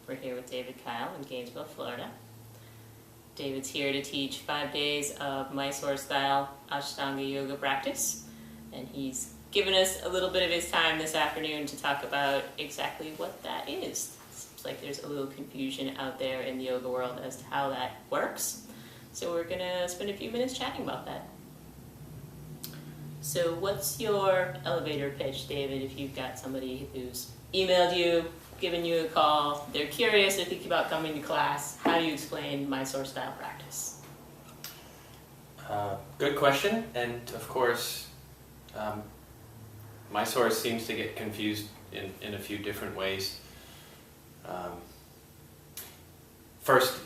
We're here with David Kyle in Gainesville, Florida. David's here to teach 5 days of Mysore-style Ashtanga yoga practice, and he's given us a little bit of his time this afternoon to talk about exactly what that is. Seems like there's a little confusion out there in the yoga world as to how that works, so we're going to spend a few minutes chatting about that. So what's your elevator pitch, David, if you've got somebody who's emailed you, given you a call, they're curious, they're thinking about coming to class, how do you explain Mysore-style practice? Good question, and of course, Mysore seems to get confused in a few different ways. First,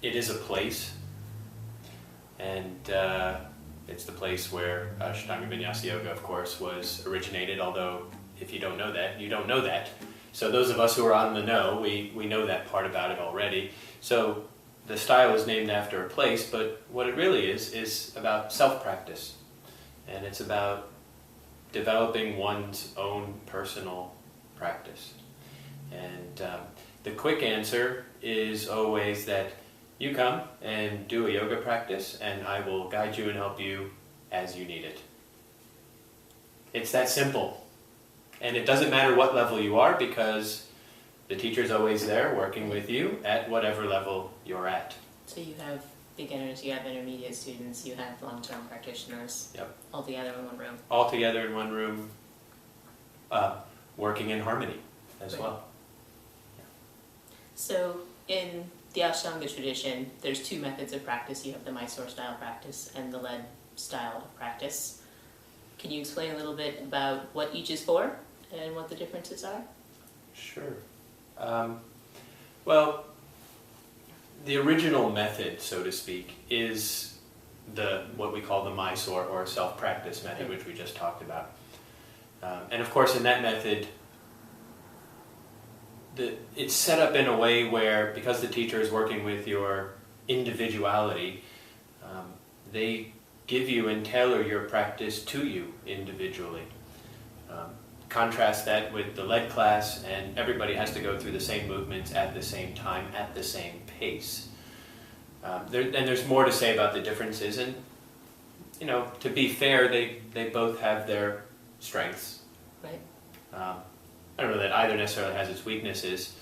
it is a place, and it's the place where Ashtanga Vinyasa Yoga, of course, was originated, although if you don't know that, you don't know that. So those of us who are on the know, we know that part about it already. So the style is named after a place, but what it really is about self-practice. And it's about developing one's own personal practice. And the quick answer is always that you come and do a yoga practice, and I will guide you and help you as you need it. It's that simple. And it doesn't matter what level you are, because the teacher's always there working with you at whatever level you're at. So you have beginners, you have intermediate students, you have long-term practitioners, Yep. all together in one room. All together in one room, working in harmony as well. So in the Ashtanga tradition, there's two methods of practice. You have the Mysore-style practice and the lead style of practice. Can you explain a little bit about what each is for and what the differences are? Sure. Well, the original method, so to speak, is what we call the Mysore or self-practice method, which we just talked about. And of course, in that method, it's set up in a way where, because the teacher is working with your individuality, they give you and tailor your practice to you individually. Contrast that with the lead class, and everybody has to go through the same movements at the same time, at the same pace. And there's more to say about the differences, and to be fair, they both have their strengths. Right. I don't know that either necessarily has its weaknesses,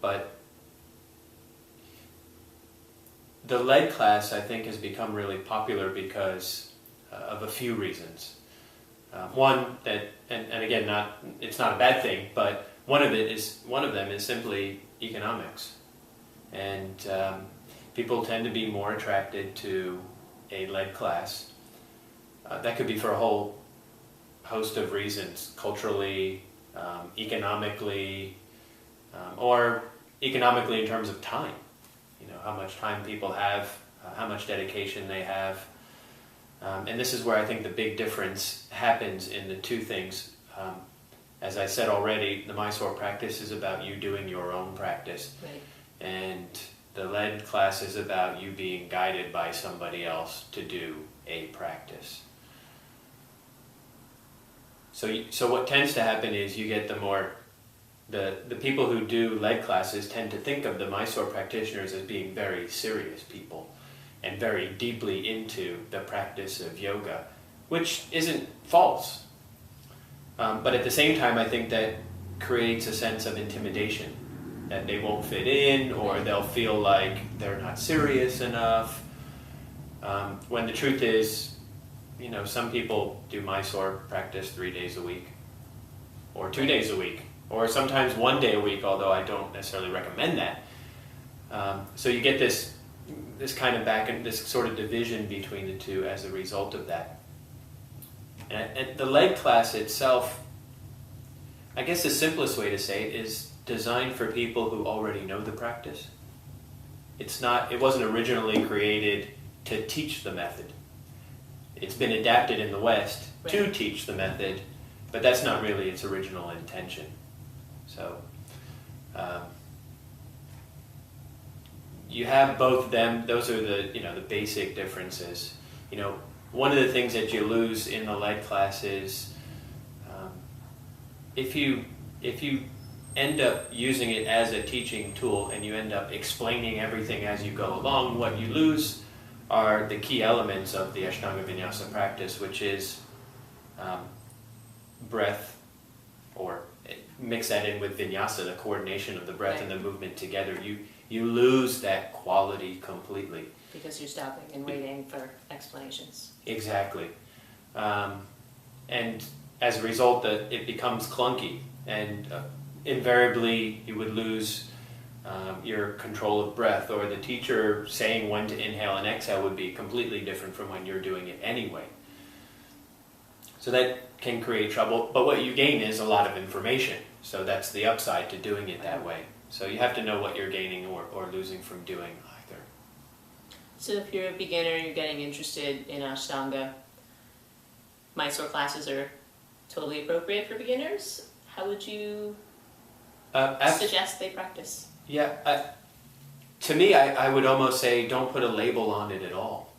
but the lead class, I think, has become really popular because of a few reasons. One that, and again, it's not a bad thing, but one of them is simply economics, and people tend to be more attracted to a lead class. That could be for a whole host of reasons, culturally, economically, or economically in terms of time. How much time people have, how much dedication they have. And this is where I think the big difference happens in the two things. As I said already, the Mysore practice is about you doing your own practice. Right. And the lead class is about you being guided by somebody else to do a practice. So what tends to happen is you get the people who do lead classes tend to think of the Mysore practitioners as being very serious people and very deeply into the practice of yoga, which isn't false. But at the same time, I think that creates a sense of intimidation, that they won't fit in, or they'll feel like they're not serious enough. When the truth is, some people do Mysore practice 3 days a week, or 2 days a week, or sometimes 1 day a week, although I don't necessarily recommend that. So you get this kind of this sort of division between the two as a result of that. And the lead class itself, I guess the simplest way to say it is designed for people who already know the practice. It wasn't originally created to teach the method. It's been adapted in the West to teach the method, but that's not really its original intention. So you have both of them. Those are the basic differences. One of the things that you lose in the lead class is if you end up using it as a teaching tool and you end up explaining everything as you go along, what you lose are the key elements of the Ashtanga Vinyasa practice, which is breath, or mix that in with Vinyasa, the coordination of the breath and the movement together. You lose that quality completely. Because you're stopping and waiting for explanations. Exactly. And as a result, it becomes clunky, and invariably you would lose your control of breath, or the teacher saying when to inhale and exhale would be completely different from when you're doing it anyway. So that can create trouble, but what you gain is a lot of information. So that's the upside to doing it that way. So you have to know what you're gaining or losing from doing either. So if you're a beginner, you're getting interested in Ashtanga, Mysore classes are totally appropriate for beginners. How would you suggest they practice? Yeah, to me, I would almost say don't put a label on it at all.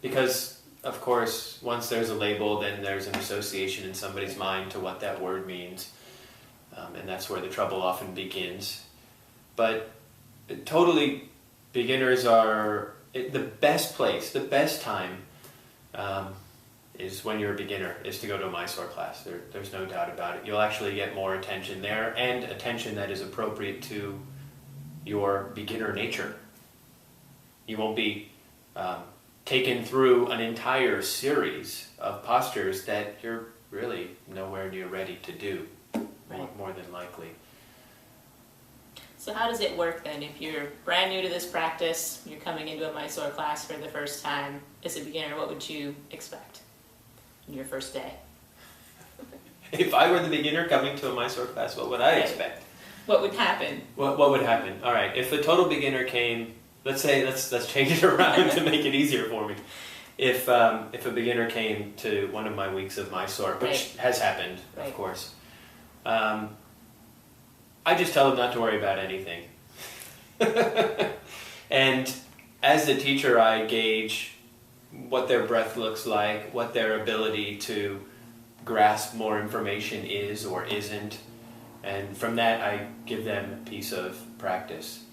Because, of course, once there's a label, then there's an association in somebody's mind to what that word means. And that's where the trouble often begins. But totally, beginners are the best place, the best time is when you're a beginner, is to go to a Mysore class. There's no doubt about it. You'll actually get more attention there, and attention that is appropriate to your beginner nature. You won't be taken through an entire series of postures that you're really nowhere near ready to do, more than likely. So how does it work then? If you're brand new to this practice, you're coming into a Mysore class for the first time, as a beginner, what would you expect in your first day? If I were the beginner coming to a Mysore class, what would I expect? What would happen? What would happen? All right, if a total beginner came, let's change it around to make it easier for me. If a beginner came to one of my weeks of Mysore, which has happened, of course, I just tell them not to worry about anything. And as the teacher, I gauge what their breath looks like, what their ability to grasp more information is or isn't. And from that, I give them a piece of practice.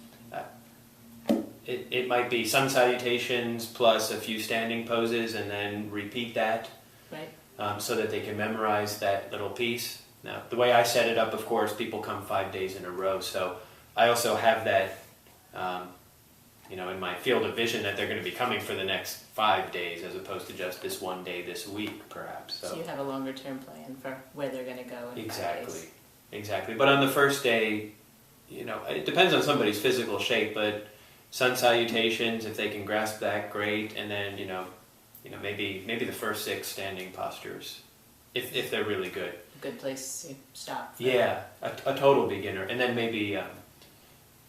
It might be sun salutations plus a few standing poses, and then repeat that, so that they can memorize that little piece. Now, the way I set it up, of course, people come 5 days in a row, so I also have that, in my field of vision that they're going to be coming for the next 5 days, as opposed to just this one day this week, perhaps. So you have a longer term plan for where they're going to go in 5 days. Exactly. But on the first day, it depends on somebody's physical shape, but sun salutations, if they can grasp that, great. And then, maybe the first 6 standing postures, if they're really good. Good place to stop. Yeah, a total beginner. And then maybe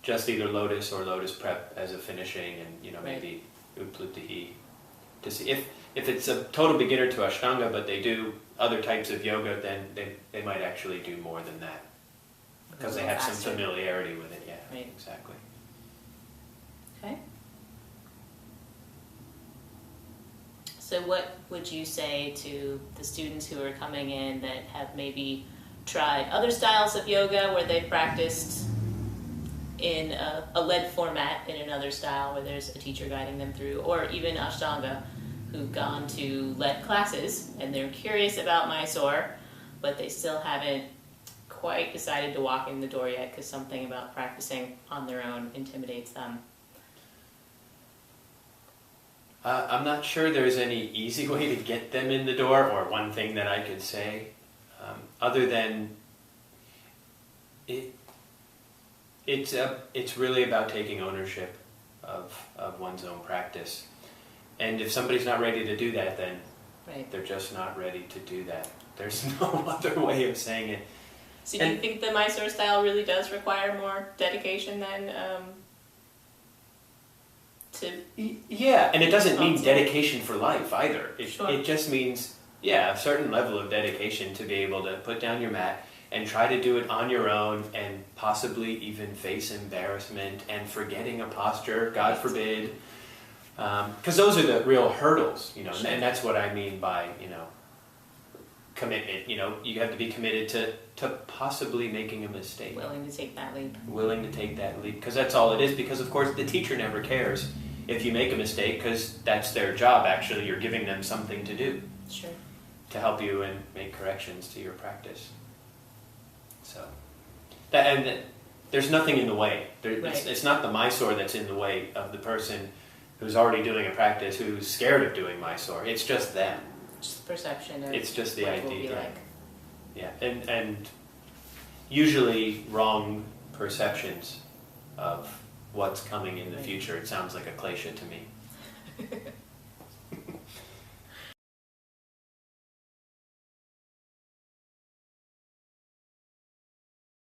just either lotus or lotus prep as a finishing, and, maybe upluti to see. If it's a total beginner to Ashtanga, but they do other types of yoga, then they might actually do more than that. Because they have some familiarity with it, yeah. Right. Exactly. Okay. So what would you say to the students who are coming in that have maybe tried other styles of yoga where they've practiced in a led format in another style where there's a teacher guiding them through, or even Ashtanga, who've gone to led classes and they're curious about Mysore, but they still haven't quite decided to walk in the door yet because something about practicing on their own intimidates them? I'm not sure there's any easy way to get them in the door, or one thing that I could say, other than it's really about taking ownership of one's own practice. And if somebody's not ready to do that, then they're just not ready to do that. There's no other way of saying it. So do you think the Mysore style really does require more dedication than Yeah, and it doesn't mean dedication for life either. Sure. It just means, a certain level of dedication to be able to put down your mat and try to do it on your own, and possibly even face embarrassment and forgetting a posture, God forbid. Because those are the real hurdles, Sure. And that's what I mean by, commitment. You know, you have to be committed to possibly making a mistake. Willing to take that leap. Willing to take that leap, because that's all it is. Because of course the teacher never cares if you make a mistake, because that's their job. Actually, you're giving them something to do. Sure. To help you and make corrections to your practice. So, there's nothing in the way. It's not the Mysore that's in the way of the person who's already doing a practice, who's scared of doing Mysore. It's just them. Just the perception of It's just the what it will idea. be like. Yeah, and usually wrong perceptions of what's coming in the future. It sounds like a klesha to me.